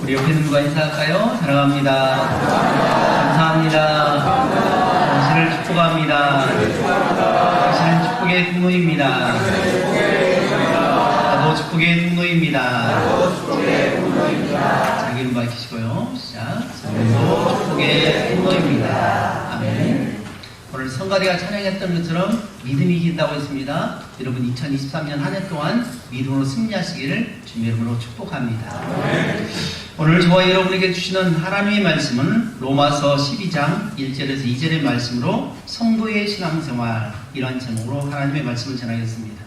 우리 옆에 있는 분과 인사할까요? 사랑합니다. 감사합니다. 당신을 축복합니다. 당신은 축복의 통로입니다. 나도 축복의 통로입니다. 자기 이름 밝히시고요. 시작. 저도 축복의 통로입니다. 아멘. 오늘 성가대가 찬양했던 것처럼 믿음이 이긴다고 했습니다. 여러분 2023년 한 해 동안 믿음으로 승리하시기를 주님의 이름으로 축복합니다. 오늘 저와 여러분에게 주시는 하나님의 말씀은 로마서 12장 1절에서 2절의 말씀으로 성도의 신앙생활, 이러한 제목으로 하나님의 말씀을 전하겠습니다.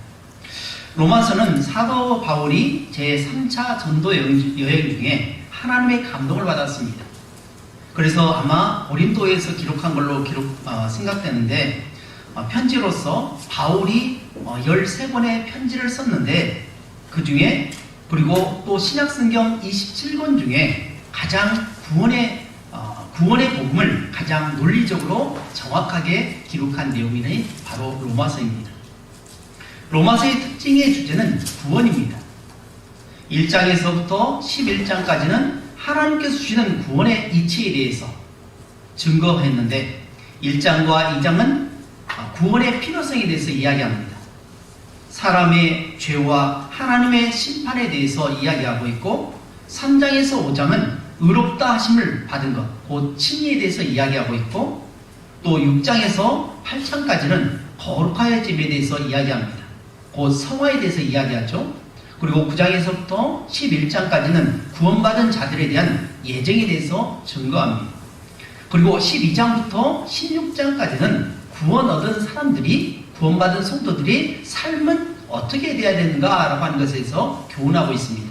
로마서는 사도 바울이 제3차 전도 여행 중에 하나님의 감동을 받았습니다. 그래서 아마 고린도에서 기록한 걸로 생각되는데, 편지로서 바울이 13권의 편지를 썼는데, 그 중에 그리고 또 신약성경 27권 중에 가장 구원의 복음을 가장 논리적으로 정확하게 기록한 내용이 바로 로마서입니다. 로마서의 특징의 주제는 구원입니다. 1장에서부터 11장까지는 하나님께서 주시는 구원의 이치에 대해서 증거했는데, 1장과 2장은 구원의 필요성에 대해서 이야기합니다. 사람의 죄와 하나님의 심판에 대해서 이야기하고 있고, 3장에서 5장은 의롭다 하심을 받은 것, 곧 칭의에 대해서 이야기하고 있고, 또 6장에서 8장까지는 거룩하여짐에 대해서 이야기합니다. 곧 성화에 대해서 이야기하죠. 그리고 9장에서부터 11장까지는 구원받은 자들에 대한 예정에 대해서 증거합니다. 그리고 12장부터 16장까지는 구원 얻은 사람들이, 구원받은 성도들이 삶은 어떻게 되어야 되는가라고 하는 것에 대해서 교훈하고 있습니다.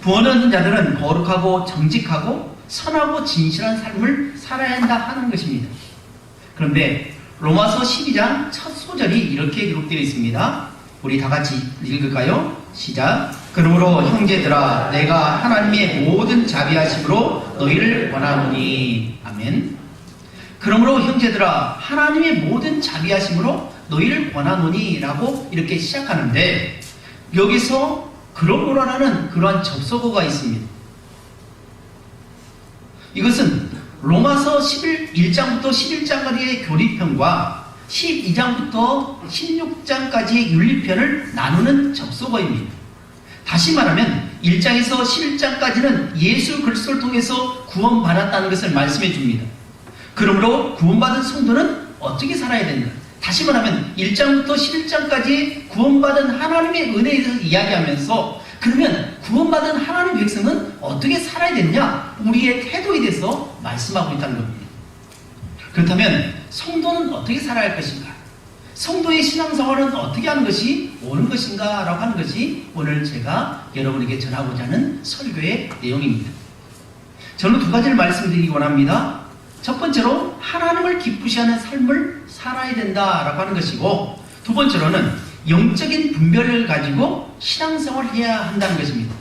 구원 얻은 자들은 거룩하고 정직하고 선하고 진실한 삶을 살아야 한다 하는 것입니다. 그런데 로마서 12장 첫 소절이 이렇게 기록되어 있습니다. 우리 다 같이 읽을까요? 시작. 그러므로 형제들아, 내가 하나님의 모든 자비하심으로 너희를 권하노니. 아멘. 그러므로 형제들아, 하나님의 모든 자비하심으로 너희를 권하노니 라고 이렇게 시작하는데, 여기서 그러므로라는 그러한 접속어가 있습니다. 이것은 로마서 1장부터 11장까지의 교리편과 12장부터 16장까지의 윤리편을 나누는 접속어입니다. 다시 말하면 1장에서 11장까지는 예수 그리스도를 통해서 구원받았다는 것을 말씀해 줍니다. 그러므로 구원받은 성도는 어떻게 살아야 된다. 다시 말하면 1장부터 11장까지 구원받은 하나님의 은혜에 대해서 이야기하면서, 그러면 구원받은 하나님의 백성은 어떻게 살아야 되느냐, 우리의 태도에 대해서 말씀하고 있다는 겁니다. 그렇다면 성도는 어떻게 살아야 할 것인가, 성도의 신앙생활은 어떻게 하는 것이 옳은 것인가 라고 하는 것이 오늘 제가 여러분에게 전하고자 하는 설교의 내용입니다. 저는 두 가지를 말씀드리기 원합니다. 첫 번째로 하나님을 기쁘시하는 삶을 살아야 된다라고 하는 것이고, 두 번째로는 영적인 분별을 가지고 신앙생활을 해야 한다는 것입니다.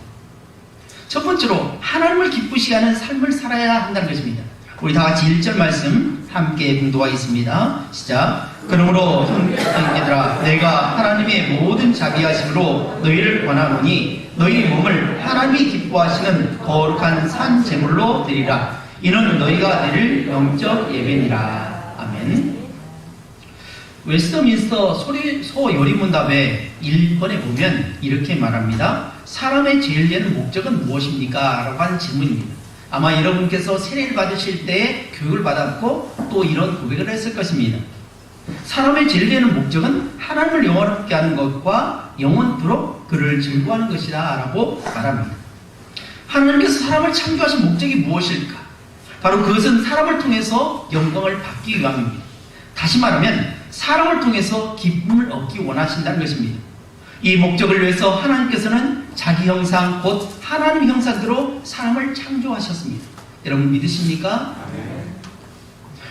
첫 번째로 하나님을 기쁘시하는 삶을 살아야 한다는 것입니다. 우리 다 같이 1절 말씀 함께 공독하겠습니다. 시작. 그러므로 형제들아, 내가 하나님의 모든 자비하심으로 너희를 권하노니 너희 몸을 하나님이 기뻐하시는 거룩한 산 제물로 드리라. 이는 너희가 드릴 영적 예배니라. 아멘. 웨스트민스터 소요리문답의 1번에 보면 이렇게 말합니다. 사람의 제일 되는 목적은 무엇입니까? 라고 하는 질문입니다. 아마 여러분께서 세례를 받으실 때 교육을 받았고 또 이런 고백을 했을 것입니다. 사람의 제일 되는 목적은 하나님을 영원하게 하는 것과 영원토록 그를 즐거워하는 것이다 라고 말합니다. 하나님께서 사람을 창조하신 목적이 무엇일까? 바로 그것은 사람을 통해서 영광을 받기 위함입니다. 다시 말하면 사람을 통해서 기쁨을 얻기 원하신다는 것입니다. 이 목적을 위해서 하나님께서는 자기 형상, 곧 하나님 형상대로 사람을 창조하셨습니다. 여러분 믿으십니까?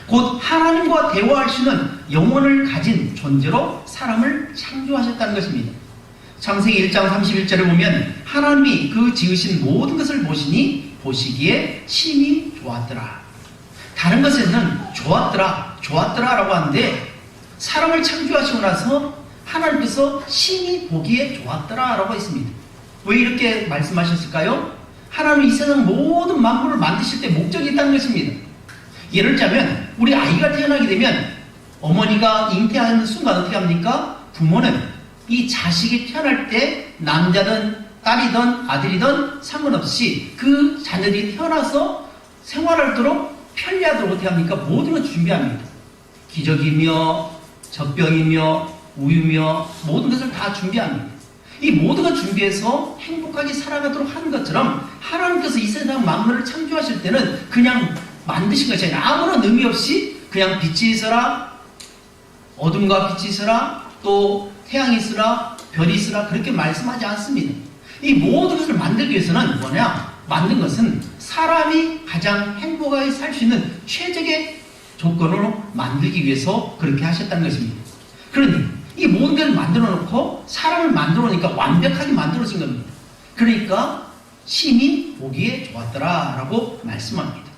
곧 하나님과 대화할 수 있는 영혼을 가진 존재로 사람을 창조하셨다는 것입니다. 창세기 1장 31절에 보면 하나님이 그 지으신 모든 것을 보시기에 심히 좋았더라. 다른 것에는 좋았더라 라고 하는데, 사람을 창조하시고 나서 하나님께서 심히 보기에 좋았더라 라고 했습니다. 왜 이렇게 말씀하셨을까요? 하나님이 이 세상 모든 만물을 만드실 때 목적이 있다는 것입니다. 예를 들자면 우리 아이가 태어나게 되면 어머니가 잉태하는 순간 어떻게 합니까? 부모는 이 자식이 태어날 때 남자든 딸이든 아들이든 상관없이 그 자녀들이 태어나서 생활하도록 편리하도록 어떻게 합니까? 모든 걸 준비합니다. 기저귀며 젖병이며 우유며 모든 것을 다 준비합니다. 이 모든 걸 준비해서 행복하게 살아가도록 하는 것처럼 하나님께서 이 세상 만물을 창조하실 때는 그냥 만드신 것이 아니라 아무런 의미 없이 그냥 빛이 있어라, 어둠과 빛이 있어라, 또 태양이 있으라, 별이 있으라 그렇게 말씀하지 않습니다. 이 모든 것을 만들기 위해서는 뭐냐? 만든 것은 사람이 가장 행복하게 살 수 있는 최적의 조건으로 만들기 위해서 그렇게 하셨다는 것입니다. 그러니 이 모든 것을 만들어 놓고 사람을 만들어 놓으니까 완벽하게 만들어진 겁니다. 그러니까 심히 보기에 좋았더라 라고 말씀합니다.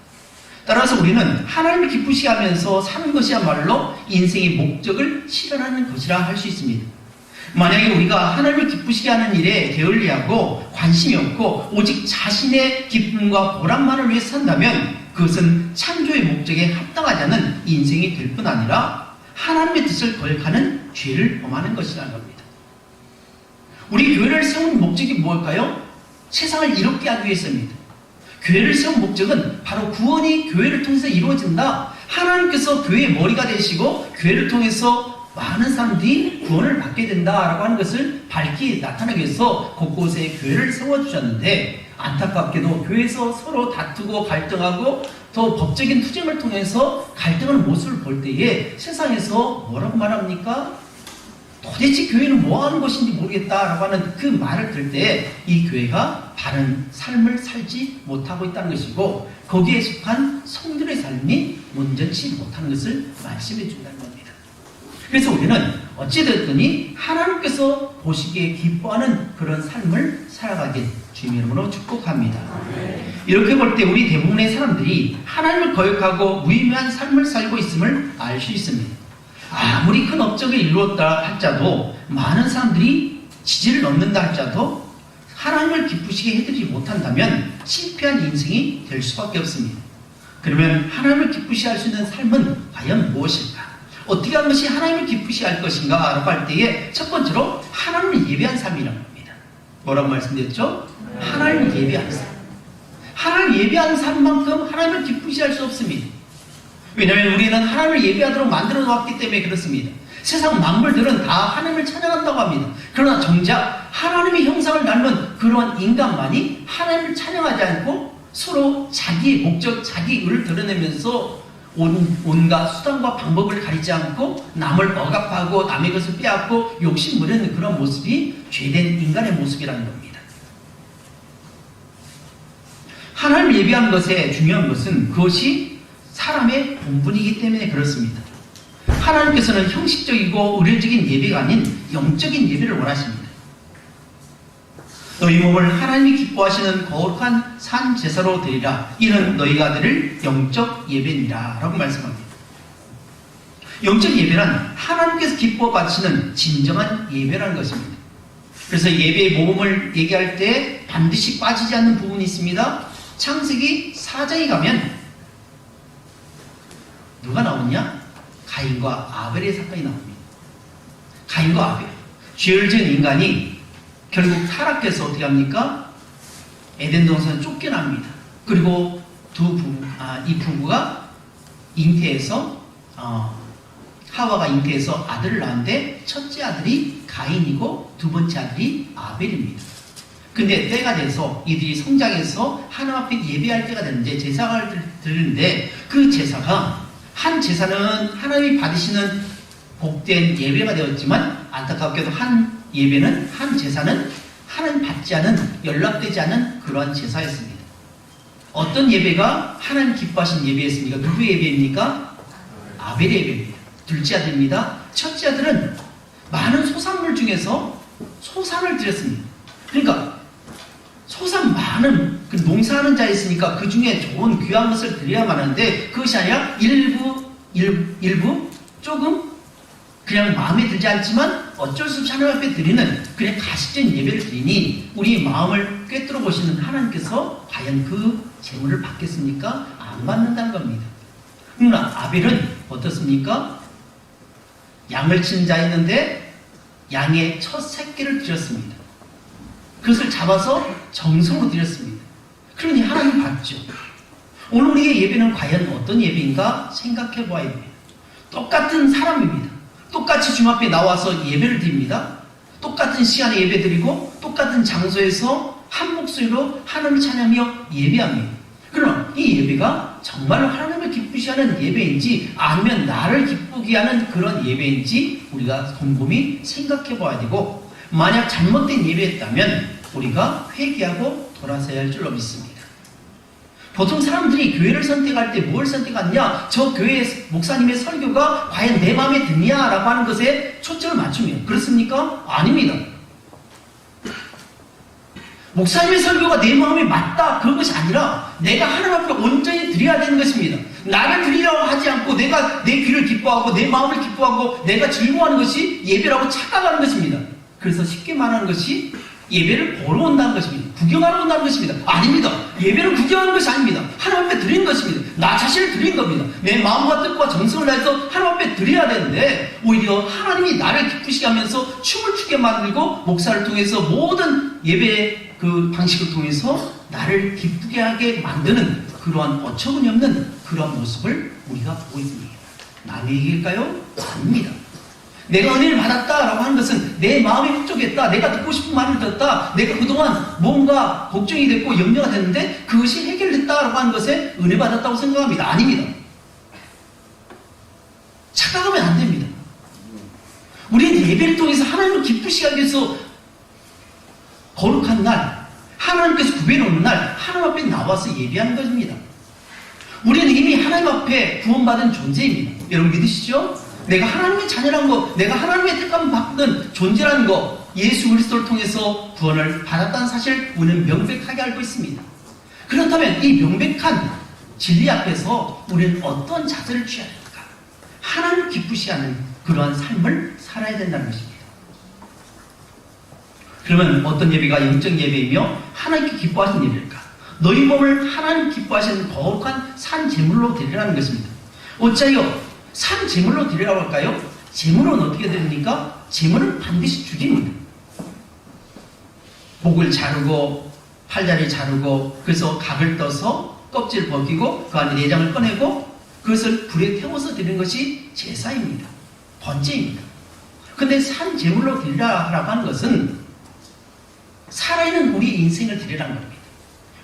따라서 우리는 하나님을 기쁘시게 하면서 사는 것이야말로 인생의 목적을 실현하는 것이라 할 수 있습니다. 만약에 우리가 하나님을 기쁘시게 하는 일에 게을리하고 관심이 없고 오직 자신의 기쁨과 보람만을 위해 산다면 그것은 창조의 목적에 합당하지 않은 인생이 될 뿐 아니라 하나님의 뜻을 거역하는 죄를 범하는 것이라는 겁니다. 우리 교회를 세운 목적이 무엇일까요? 세상을 이롭게 하기 위해서입니다. 교회를 세운 목적은 바로 구원이 교회를 통해서 이루어진다. 하나님께서 교회의 머리가 되시고 교회를 통해서 많은 사람들이 구원을 받게 된다라고 하는 것을 밝게 나타나기 위해서 곳곳에 교회를 세워주셨는데 안타깝게도 교회에서 서로 다투고 갈등하고 또 법적인 투쟁을 통해서 갈등하는 모습을 볼 때에 세상에서 뭐라고 말합니까? 도대체 교회는 뭐 하는 것인지 모르겠다라고 하는 그 말을 들을 때 이 교회가 바른 삶을 살지 못하고 있다는 것이고 거기에 속한 성들의 삶이 온전치 못하는 것을 말씀해 준다는 겁니다. 그래서 우리는 어찌됐든 하나님께서 보시기에 기뻐하는 그런 삶을 살아가길 주님의 이름으로 축복합니다. 이렇게 볼 때 우리 대부분의 사람들이 하나님을 거역하고 무의미한 삶을 살고 있음을 알 수 있습니다. 아무리 큰 업적을 이루었다 할자도 많은 사람들이 지지를 얻는다 할자도 하나님을 기쁘시게 해드리지 못한다면 실패한 인생이 될 수밖에 없습니다. 그러면 하나님을 기쁘시게 할 수 있는 삶은 과연 무엇일까? 어떻게 하는 것이 하나님을 기쁘시게 할 것인가? 라고 할 때에 첫 번째로 하나님을 예배한 삶이라고 합니다. 뭐라고 말씀드렸죠? 하나님을 예배하는 삶. 하나님을 예배하는 삶만큼 하나님을 기쁘시게 할 수 없습니다. 왜냐하면 우리는 하나님을 예배하도록 만들어 놓았기 때문에 그렇습니다. 세상 만물들은 다 하나님을 찬양한다고 합니다. 그러나 정작 하나님의 형상을 닮은 그런 인간만이 하나님을 찬양하지 않고 서로 자기의 목적, 자기 의를 드러내면서 온갖 수단과 방법을 가리지 않고 남을 억압하고 남의 것을 빼앗고 욕심 부리는 그런 모습이 죄된 인간의 모습이라는 겁니다. 하나님을 예배하는 것에 중요한 것은 그것이 사람의 본분이기 때문에 그렇습니다. 하나님께서는 형식적이고 의례적인 예배가 아닌 영적인 예배를 원하십니다. 너희 몸을 하나님이 기뻐하시는 거룩한 산 제사로 드리라. 이는 너희가 드릴 영적 예배니라 라고 말씀합니다. 영적 예배란 하나님께서 기뻐 받으시는 진정한 예배라는 것입니다. 그래서 예배의 모범을 얘기할 때 반드시 빠지지 않는 부분이 있습니다. 창세기 4장에 가면 누가 나오냐? 가인과 아벨의 사건이 나옵니다. 가인과 아벨. 죄를 지은 인간이 결국 타락해서 어떻게 합니까? 에덴 동산에 쫓겨납니다. 그리고 이 부부가 잉태해서 하와가 잉태해서 아들을 낳았는데 첫째 아들이 가인이고 두 번째 아들이 아벨입니다. 근데 때가 돼서 이들이 성장해서 하나님 앞에 예배할 때가 되는데 제사를 드리는데 그 제사가 한 제사는 하나님이 받으시는 복된 예배가 되었지만 안타깝게도 한 제사는 하나님 받지 않은 연락되지 않은 그러한 제사였습니다. 어떤 예배가 하나님 기뻐하신 예배였습니까? 누구의 예배입니까? 아벨의 예배입니다. 둘째 아들입니다. 첫째 아들은 많은 소산물 중에서 소산을 드렸습니다. 그러니까 소산 많은 그 농사하는 자 있으니까 그 중에 좋은 귀한 것을 드려야만 하는데 그것이 아니라 일부 조금 그냥 마음에 들지 않지만 어쩔 수 없이 하나님 앞에 드리는 그냥 가식적인 예배를 드리니 우리 마음을 꿰뚫어 보시는 하나님께서 과연 그 제물을 받겠습니까? 안 받는다는 겁니다. 그러나 아벨은 어떻습니까? 양을 치는 자였는데 양의 첫 새끼를 드렸습니다. 그것을 잡아서 정성으로 드렸습니다. 그러니 하나님 받죠. 오늘 우리의 예배는 과연 어떤 예배인가 생각해 보아야 됩니다. 똑같은 사람입니다. 똑같이 주님 앞에 나와서 예배를 드립니다. 똑같은 시간에 예배 드리고 똑같은 장소에서 한 목소리로 하나님을 찬양하며 예배합니다. 그러나 이 예배가 정말 하나님을 기쁘시 하는 예배인지 아니면 나를 기쁘게 하는 그런 예배인지 우리가 곰곰이 생각해 봐야 되고, 만약 잘못된 예배였다면 우리가 회개하고 돌아서야 할 줄로 믿습니다. 보통 사람들이 교회를 선택할 때 뭘 선택하느냐? 저 교회 목사님의 설교가 과연 내 마음에 드냐라고 하는 것에 초점을 맞추면, 그렇습니까? 아닙니다. 목사님의 설교가 내 마음에 맞다, 그것이 아니라 내가 하나님 앞에 온전히 드려야 되는 것입니다. 나를 드리려고 하지 않고 내가 내 귀를 기뻐하고 내 마음을 기뻐하고 내가 즐거워하는 것이 예배라고 착각하는 것입니다. 그래서 쉽게 말하는 것이 예배를 보러 온다는 것입니다. 구경하러 온다는 것입니다. 아닙니다. 예배를 구경하는 것이 아닙니다. 하나님 앞에 드리는 것입니다. 나 자신을 드리는 겁니다. 내 마음과 뜻과 정성을 다해서 하나님 앞에 드려야 되는데, 오히려 하나님이 나를 기쁘시게 하면서 춤을 추게 만들고 목사를 통해서 모든 예배의 그 방식을 통해서 나를 기쁘게 하게 만드는 그러한 어처구니 없는 그러한 모습을 우리가 보고 있습니다. 남의 얘기일까요? 아닙니다. 내가 은혜를 받았다라고 하는 것은 내 마음이 흡족했다, 내가 듣고 싶은 말을 듣었다, 내가 그동안 뭔가 걱정이 됐고 염려가 됐는데 그것이 해결됐다라고 하는 것에 은혜 받았다고 생각합니다. 아닙니다. 착각하면 안 됩니다. 우리는 예배를 통해서 하나님을 기쁘시게 하기 위해서 거룩한 날, 하나님께서 구별해놓는 날 하나님 앞에 나와서 예배하는 것입니다. 우리는 이미 하나님 앞에 구원받은 존재입니다. 여러분 믿으시죠? 내가 하나님의 자녀라는 거, 내가 하나님의 택함 받는 존재라는 거, 예수 그리스도를 통해서 구원을 받았다는 사실 우리는 명백하게 알고 있습니다. 그렇다면 이 명백한 진리 앞에서 우리는 어떤 자세를 취해야 될까? 하나님을 기쁘시게 하는 그러한 삶을 살아야 된다는 것입니다. 그러면 어떤 예배가 영적 예배이며 하나님께 기뻐하시는 예배일까? 너희 몸을 하나님 기뻐하시는 거룩한 산 제물로 드리라는 것입니다. 어찌하여 산 제물로 드리라고 할까요? 제물은 어떻게 드립니까? 제물은 반드시 죽입니다. 목을 자르고 팔다리 자르고 그래서 각을 떠서 껍질을 벗기고 그 안에 내장을 꺼내고 그것을 불에 태워서 드리는 것이 제사입니다. 번제입니다. 근데 산 제물로 드리라고 하는 것은 살아있는 우리 인생을 드리라는 겁니다.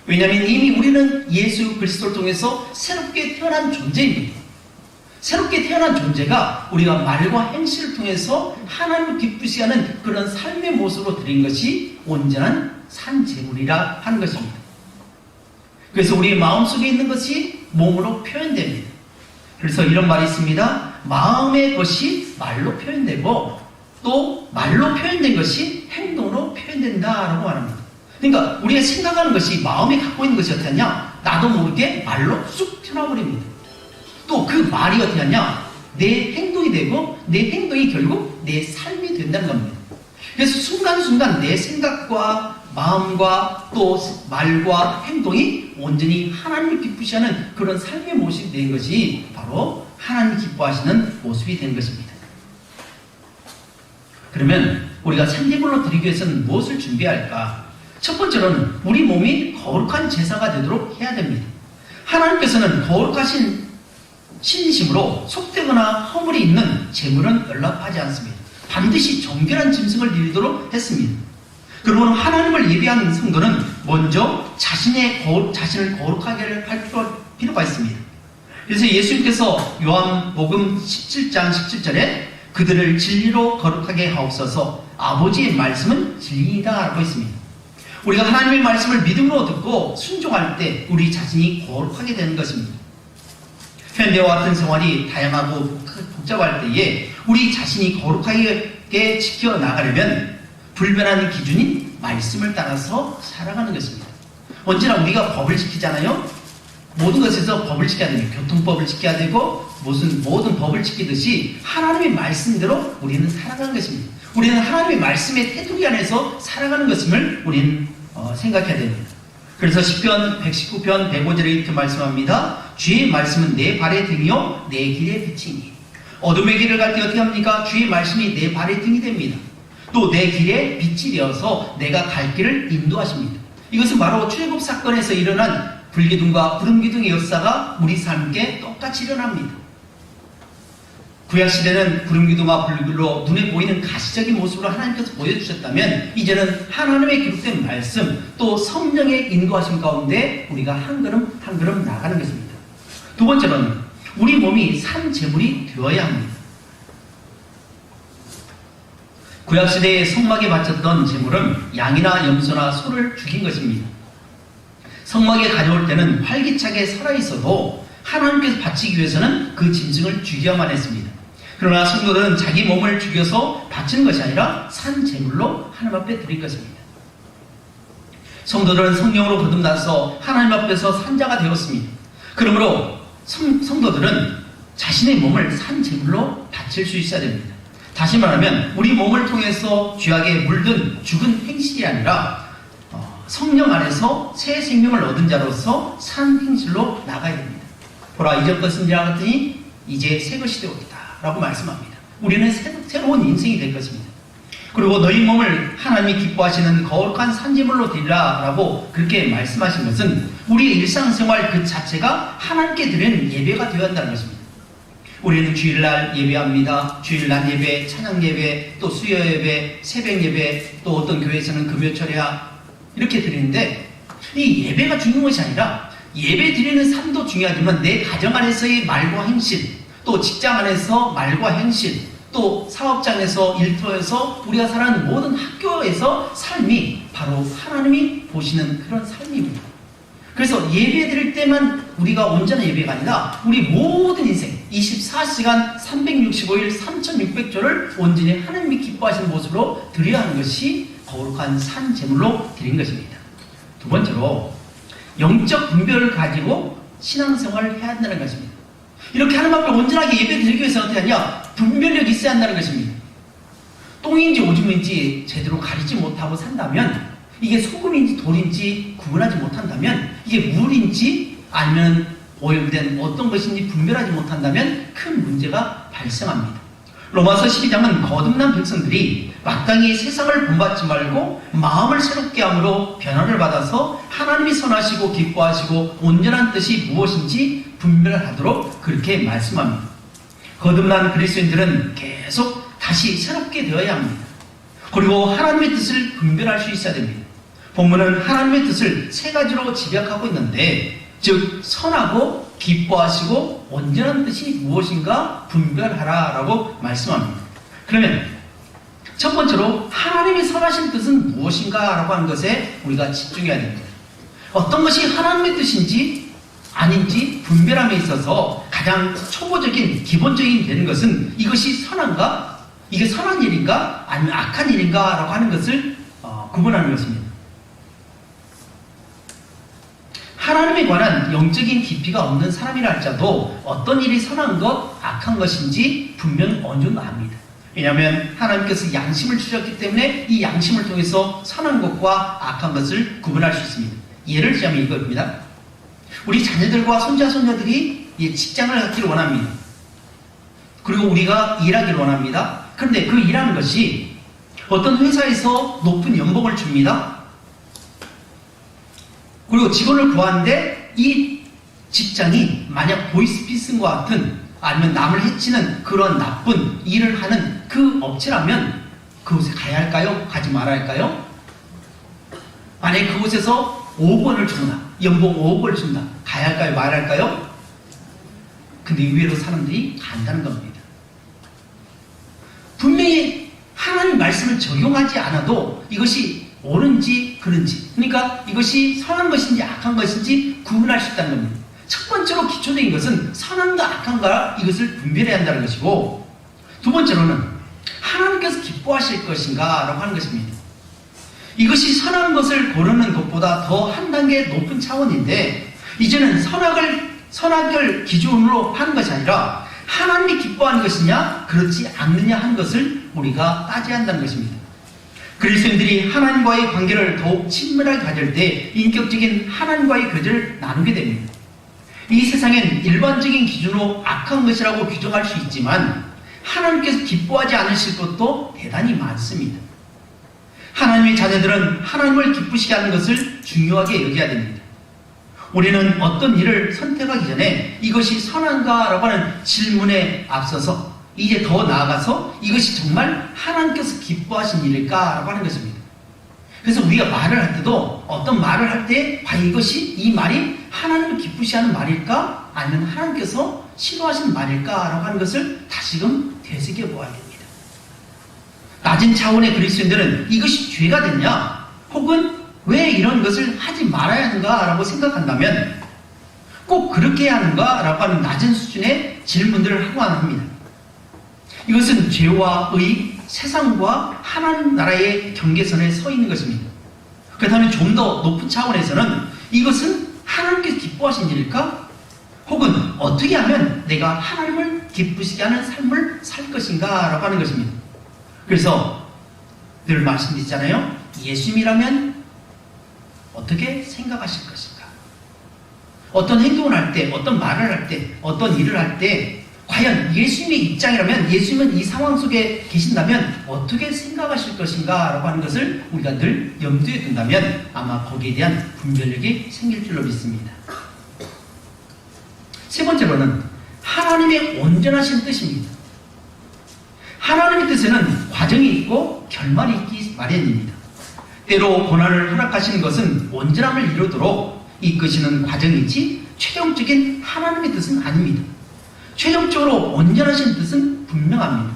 왜냐하면 이미 우리는 예수 그리스도를 통해서 새롭게 태어난 존재입니다. 새롭게 태어난 존재가 우리가 말과 행실을 통해서 하나님을 기쁘시게 하는 그런 삶의 모습으로 드린 것이 온전한 산제물이라 하는 것입니다. 그래서 우리의 마음속에 있는 것이 몸으로 표현됩니다. 그래서 이런 말이 있습니다. 마음의 것이 말로 표현되고 또 말로 표현된 것이 행동으로 표현된다라고 말합니다. 그러니까 우리가 생각하는 것이 마음에 갖고 있는 것이 어떠냐? 나도 모르게 말로 쑥 튀어나버립니다. 또 그 말이 어떻게 하냐? 내 행동이 되고 내 행동이 결국 내 삶이 된다는 겁니다. 그래서 순간순간 내 생각과 마음과 또 말과 행동이 온전히 하나님을 기쁘시 하는 그런 삶의 모습이 된 것이 바로 하나님 기뻐하시는 모습이 된 것입니다. 그러면 우리가 산제물로 드리기 위해서는 무엇을 준비해야 할까? 첫 번째로는 우리 몸이 거룩한 제사가 되도록 해야 됩니다. 하나님께서는 거룩하신 신이심으로 속되거나 허물이 있는 제물은 연락하지 않습니다. 반드시 정결한 짐승을 드리도록 했습니다. 그러면 하나님을 예배하는 성도는 먼저 자신을 거룩하게 할 필요가 있습니다. 그래서 예수님께서 요한복음 17장 17절에 그들을 진리로 거룩하게 하옵소서, 아버지의 말씀은 진리이다 라고 했습니다. 우리가 하나님의 말씀을 믿음으로 듣고 순종할 때 우리 자신이 거룩하게 되는 것입니다. 현대와 같은 생활이 다양하고 복잡할 때에 우리 자신이 거룩하게 지켜나가려면 불변하는 기준인 말씀을 따라서 살아가는 것입니다. 언제나 우리가 법을 지키잖아요. 모든 것에서 법을 지켜야 됩니다. 교통법을 지켜야 되고 모든 법을 지키듯이 하나님의 말씀대로 우리는 살아가는 것입니다. 우리는 하나님의 말씀의 테두리 안에서 살아가는 것임을 우리는 생각해야 됩니다. 그래서 시편 119편 105절에 이렇게 말씀합니다. 주의 말씀은 내 발의 등이요 내 길의 빛이니. 어둠의 길을 갈 때 어떻게 합니까? 주의 말씀이 내 발의 등이 됩니다. 또 내 길에 빛이 되어서 내가 갈 길을 인도하십니다. 이것은 바로 출애굽 사건에서 일어난 불기둥과 구름기둥의 역사가 우리 삶께 똑같이 일어납니다. 구약시대는 구름기둥과 불길로 눈에 보이는 가시적인 모습으로 하나님께서 보여주셨다면 이제는 하나님의 기록된 말씀 또 성령의 인도하심 가운데 우리가 한 걸음 한 걸음 나가는 것입니다. 두 번째로는 우리 몸이 산 제물이 되어야 합니다. 구약시대에 성막에 바쳤던 제물은 양이나 염소나 소를 죽인 것입니다. 성막에 가져올 때는 활기차게 살아있어도 하나님께서 바치기 위해서는 그 짐승을 죽여야만 했습니다. 그러나 성도들은 자기 몸을 죽여서 바치는 것이 아니라 산 제물로 하나님 앞에 드릴 것입니다. 성도들은 성령으로 거듭나서 하나님 앞에서 산자가 되었습니다. 그러므로 성도들은 자신의 몸을 산 제물로 바칠 수 있어야 됩니다. 다시 말하면 우리 몸을 통해서 죄악에 물든 죽은 행실이 아니라 성령 안에서 새 생명을 얻은 자로서 산 행실로 나가야 됩니다. 보라 이전 것은 지나 같으니 이제 새 것이 되었다 라고 말씀합니다. 우리는 새로운 인생이 될 것입니다. 그리고 너희 몸을 하나님이 기뻐하시는 거룩한 산제물로 드리라 라고 그렇게 말씀하신 것은 우리의 일상생활 그 자체가 하나님께 드리는 예배가 되어야 한다는 것입니다. 우리는 주일날 예배합니다. 주일날 예배, 찬양 예배, 또 수요 예배, 새벽 예배, 또 어떤 교회에서는 금요철야 이렇게 드리는데 이 예배가 중요한 것이 아니라 예배 드리는 삶도 중요하지만 내 가정 안에서의 말과 행실, 또 직장 안에서 말과 행실, 또 사업장에서 일터에서 우리가 살아가는 모든 학교에서 삶이 바로 하나님이 보시는 그런 삶입니다. 그래서 예배 드릴 때만 우리가 온전한 예배가 아니라 우리 모든 인생 24시간 365일 3600조를 온전히 하나님이 기뻐하시는 모습으로 드려야 하는 것이 거룩한 산 제물로 드린 것입니다. 두 번째로 영적 분별을 가지고 신앙생활을 해야 한다는 것입니다. 이렇게 하나님 앞에 온전하게 예배 드리기 위해서 어떻게 하냐? 분별력이 있어야 한다는 것입니다. 똥인지 오줌인지 제대로 가리지 못하고 산다면 이게 소금인지 돌인지 구분하지 못한다면 이게 물인지 아니면 오염된 어떤 것인지 분별하지 못한다면 큰 문제가 발생합니다. 로마서 12장은 거듭난 백성들이 마땅히 세상을 본받지 말고 마음을 새롭게 함으로 변화를 받아서 하나님이 선하시고 기뻐하시고 온전한 뜻이 무엇인지 분별하도록 그렇게 말씀합니다. 거듭난 그리스도인들은 계속 다시 새롭게 되어야 합니다. 그리고 하나님의 뜻을 분별할 수 있어야 됩니다. 본문은 하나님의 뜻을 세 가지로 집약하고 있는데 즉 선하고 기뻐하시고 온전한 뜻이 무엇인가 분별하라 라고 말씀합니다. 그러면 첫 번째로 하나님이 선하신 뜻은 무엇인가 라고 하는 것에 우리가 집중해야 됩니다. 어떤 것이 하나님의 뜻인지 아닌지 분별함에 있어서 가장 초보적인 기본적인 되는 것은 이것이 선한가? 이게 선한 일인가? 아니면 악한 일인가? 라고 하는 것을 구분하는 것입니다. 하나님에 관한 영적인 깊이가 없는 사람이라 할지라도 어떤 일이 선한 것, 악한 것인지 분명 어느 정도 압니다. 왜냐하면 하나님께서 양심을 주셨기 때문에 이 양심을 통해서 선한 것과 악한 것을 구분할 수 있습니다. 예를 들자면 이겁니다. 우리 자녀들과 손자, 손녀들이 직장을 갖기를 원합니다. 그리고 우리가 일하기를 원합니다. 그런데 그 일하는 것이 어떤 회사에서 높은 연봉을 줍니다. 그리고 직원을 구하는데 이 직장이 만약 보이스피싱과 같은 아니면 남을 해치는 그런 나쁜 일을 하는 그 업체라면 그곳에 가야 할까요? 가지 말아야 할까요? 만약 그곳에서 5억 원을 준다. 연봉 5억 원을 준다. 가야 할까요? 말아야 할까요? 근데 의외로 사람들이 간다는 겁니다. 분명히 하나님 말씀을 적용하지 않아도 이것이 옳은지 그른지, 그러니까 이것이 선한 것인지 악한 것인지 구분할 수 있다는 겁니다. 첫 번째로 기초적인 것은 선한가 악한가 이것을 분별해야 한다는 것이고, 두 번째로는 하나님께서 기뻐하실 것인가 라고 하는 것입니다. 이것이 선한 것을 고르는 것보다 더 한 단계 높은 차원인데, 이제는 선악을 기준으로 하는 것이 아니라 하나님이 기뻐하는 것이냐 그렇지 않느냐 하는 것을 우리가 따져야 한다는 것입니다. 그리스도인들이 하나님과의 관계를 더욱 친밀하게 가질 때 인격적인 하나님과의 교제를 나누게 됩니다. 이 세상엔 일반적인 기준으로 악한 것이라고 규정할 수 있지만 하나님께서 기뻐하지 않으실 것도 대단히 많습니다. 하나님의 자녀들은 하나님을 기쁘시게 하는 것을 중요하게 여겨야 됩니다. 우리는 어떤 일을 선택하기 전에 이것이 선한가라고 하는 질문에 앞서서 이제 더 나아가서 이것이 정말 하나님께서 기뻐하신 일일까라고 하는 것입니다. 그래서 우리가 말을 할 때도 어떤 말을 할 때 과연 이 말이 하나님을 기쁘시하는 말일까? 아니면 하나님께서 싫어하시는 말일까라고 하는 것을 다시금 되새겨 보아야 됩니다. 낮은 차원의 그리스도인들은 이것이 죄가 됐냐? 혹은 왜 이런 것을 하지 말아야 하는가라고 생각한다면 꼭 그렇게 해야 하는가라고 하는 낮은 수준의 질문들을 하고 합니다. 이것은 죄와 의, 세상과 하나님 나라의 경계선에 서 있는 것입니다. 그렇다면 좀 더 높은 차원에서는 이것은 하나님께서 기뻐하신 일일까? 혹은 어떻게 하면 내가 하나님을 기쁘시게 하는 삶을 살 것인가? 라고 하는 것입니다. 그래서 늘 말씀드리잖아요. 예수님이라면 어떻게 생각하실 것인가? 어떤 행동을 할 때, 어떤 말을 할 때, 어떤 일을 할 때 과연 예수님의 입장이라면, 예수님은 이 상황 속에 계신다면 어떻게 생각하실 것인가 라고 하는 것을 우리가 늘 염두에 둔다면 아마 거기에 대한 분별력이 생길 줄로 믿습니다. 세 번째로는 하나님의 온전하신 뜻입니다. 하나님의 뜻에는 과정이 있고 결말이 있기 마련입니다. 때로 고난을 허락하시는 것은 온전함을 이루도록 이끄시는 과정이지 최종적인 하나님의 뜻은 아닙니다. 최종적으로 온전하신 뜻은 분명합니다.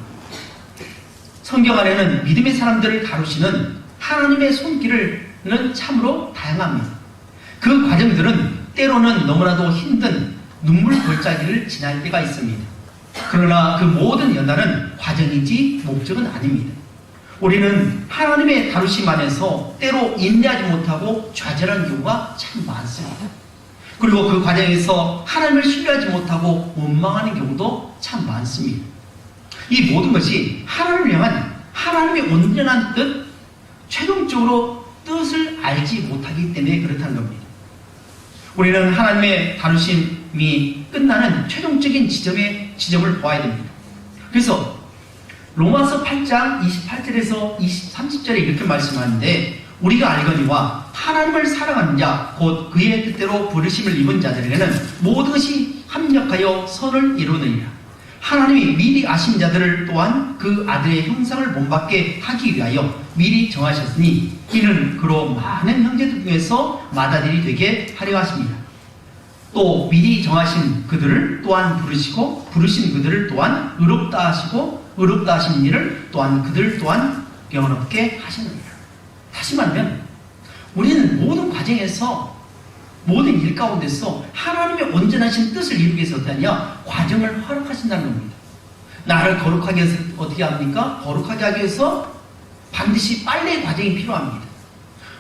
성경 안에는 믿음의 사람들을 다루시는 하나님의 손길은 참으로 다양합니다. 그 과정들은 때로는 너무나도 힘든 눈물 골짜기를 지날 때가 있습니다. 그러나 그 모든 연단은 과정이지 목적은 아닙니다. 우리는 하나님의 다루심 안에서 때로 인내하지 못하고 좌절하는 경우가 참 많습니다. 그리고 그 과정에서 하나님을 신뢰하지 못하고 원망하는 경우도 참 많습니다. 이 모든 것이 하나님을 향한 하나님의 온전한 뜻, 최종적으로 뜻을 알지 못하기 때문에 그렇다는 겁니다. 우리는 하나님의 다루심이 끝나는 최종적인 지점을 보아야 됩니다. 그래서 로마서 8장 28절에서 30절에 이렇게 말씀하는데 우리가 알거니와 하나님을 사랑하는 자 곧 그의 뜻대로 부르심을 입은 자들에게는 모든 것이 합력하여 선을 이루느니라. 하나님이 미리 아신 자들을 또한 그 아들의 형상을 본받게 하기 위하여 미리 정하셨으니 이는 그로 많은 형제들 중에서 맏아들이 되게 하려 하십니다. 또 미리 정하신 그들을 또한 부르시고 부르신 그들을 또한 의롭다 하시고 의롭다 하신 일을 또한 그들 또한 영원롭게 하시느니라. 다시 말하면 우리는 모든 과정에서 모든 일 가운데서 하나님의 온전하신 뜻을 이루기 위해서 어떠하냐? 과정을 허락하신다는 겁니다. 나를 거룩하게 해서 어떻게 합니까? 거룩하게 하기 위해서 반드시 빨래의 과정이 필요합니다.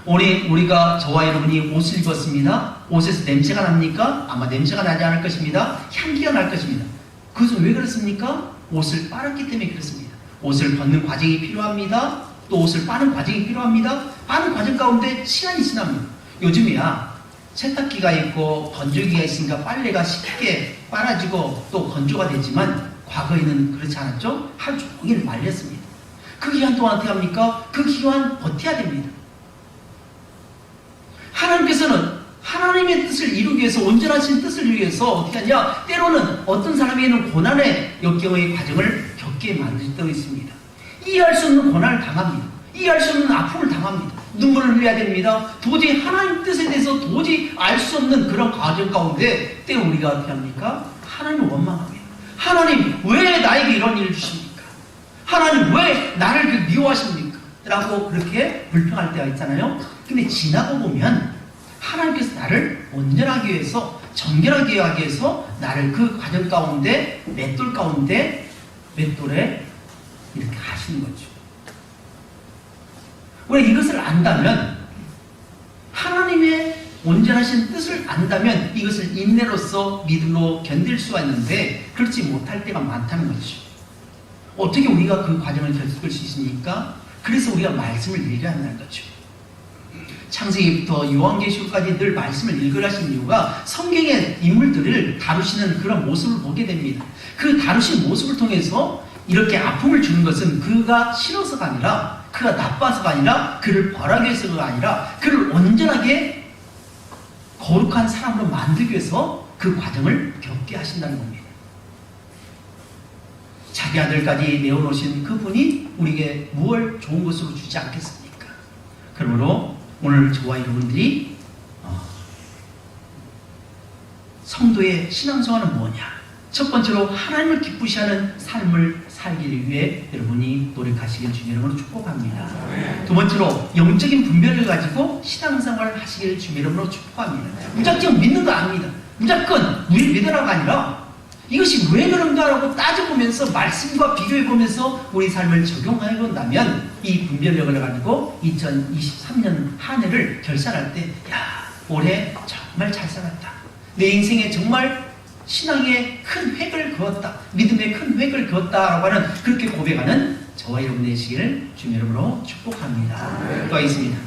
우리가 저와 여러분이 옷을 입었습니다. 옷에서 냄새가 납니까? 아마 냄새가 나지 않을 것입니다. 향기가 날 것입니다. 그것은 왜 그렇습니까? 옷을 빨았기 때문에 그렇습니다. 옷을 벗는 과정이 필요합니다. 또 옷을 빠는 과정이 필요합니다. 빠는 과정 가운데 시간이 지납니다. 요즘이야 세탁기가 있고 건조기가 있으니까 빨래가 쉽게 빨아지고 또 건조가 되지만 과거에는 그렇지 않았죠? 하루 종일 말렸습니다. 그 기간 동안 어떻게 합니까? 그 기간 버텨야 됩니다. 하나님께서는 하나님의 뜻을 이루기 위해서 온전하신 뜻을 이루기 위해서 어떻게 하냐? 때로는 어떤 사람에게는 고난의 역경의 과정을 겪게 만들 때도 있습니다. 이해할 수 없는 고난을 당합니다. 이해할 수 없는 아픔을 당합니다. 눈물을 흘려야 됩니다. 도저히 하나님 뜻에 대해서 도저히 알 수 없는 그런 과정 가운데 때로 우리가 어떻게 합니까? 하나님을 원망합니다. 하나님 왜 나에게 이런 일을 주십니까? 하나님 왜 나를 미워하십니까? 라고 그렇게 불평할 때가 있잖아요. 근데 지나고 보면 하나님께서 나를 온전하기 위해서 정결하게 하기 위해서 나를 그 과정 가운데 맷돌 가운데 맷돌에 이렇게 하시는 거죠. 왜 이것을 안다면 하나님의 온전하신 뜻을 안다면 이것을 인내로서 믿음으로 견딜 수가 있는데 그렇지 못할 때가 많다는 거죠. 어떻게 우리가 그 과정을 겪을 수 있습니까? 그래서 우리가 말씀을 읽어야 한다는 거죠. 창세기부터 요한계시록까지 늘 말씀을 읽으라신 이유가 성경의 인물들을 다루시는 그런 모습을 보게 됩니다. 그 다루신 모습을 통해서 이렇게 아픔을 주는 것은 그가 싫어서가 아니라, 그가 나빠서가 아니라, 그를 벌하기 위해서가 아니라, 그를 온전하게 거룩한 사람으로 만들기 위해서 그 과정을 겪게 하신다는 겁니다. 자기 아들까지 내어놓으신 그분이 우리에게 무엇을 좋은 것으로 주지 않겠습니까? 그러므로 오늘 저와 여러분들이 성도의 신앙생활은 뭐냐? 첫 번째로 하나님을 기쁘시하는 삶을 살기 위해 여러분이 노력하시길 주님 이름으로 축복합니다. 두 번째로 영적인 분별을 가지고 신앙생활을 하시길 주님 이름으로 축복합니다. 무작정 믿는 거 아닙니다. 무조건 우리 믿으라가 아니라 이것이 왜 그런가라고 따져보면서 말씀과 비교해보면서 우리 삶을 적용해 본다면 이 분별력을 가지고 2023년 한 해를 결산할 때, 야, 올해 정말 잘 살았다. 내 인생에 정말 신앙의 큰 획을 그었다. 믿음의 큰 획을 그었다라고 하는, 그렇게 고백하는 저와 여러분 되시기를 주님 이름으로 축복합니다. 또 있습니다.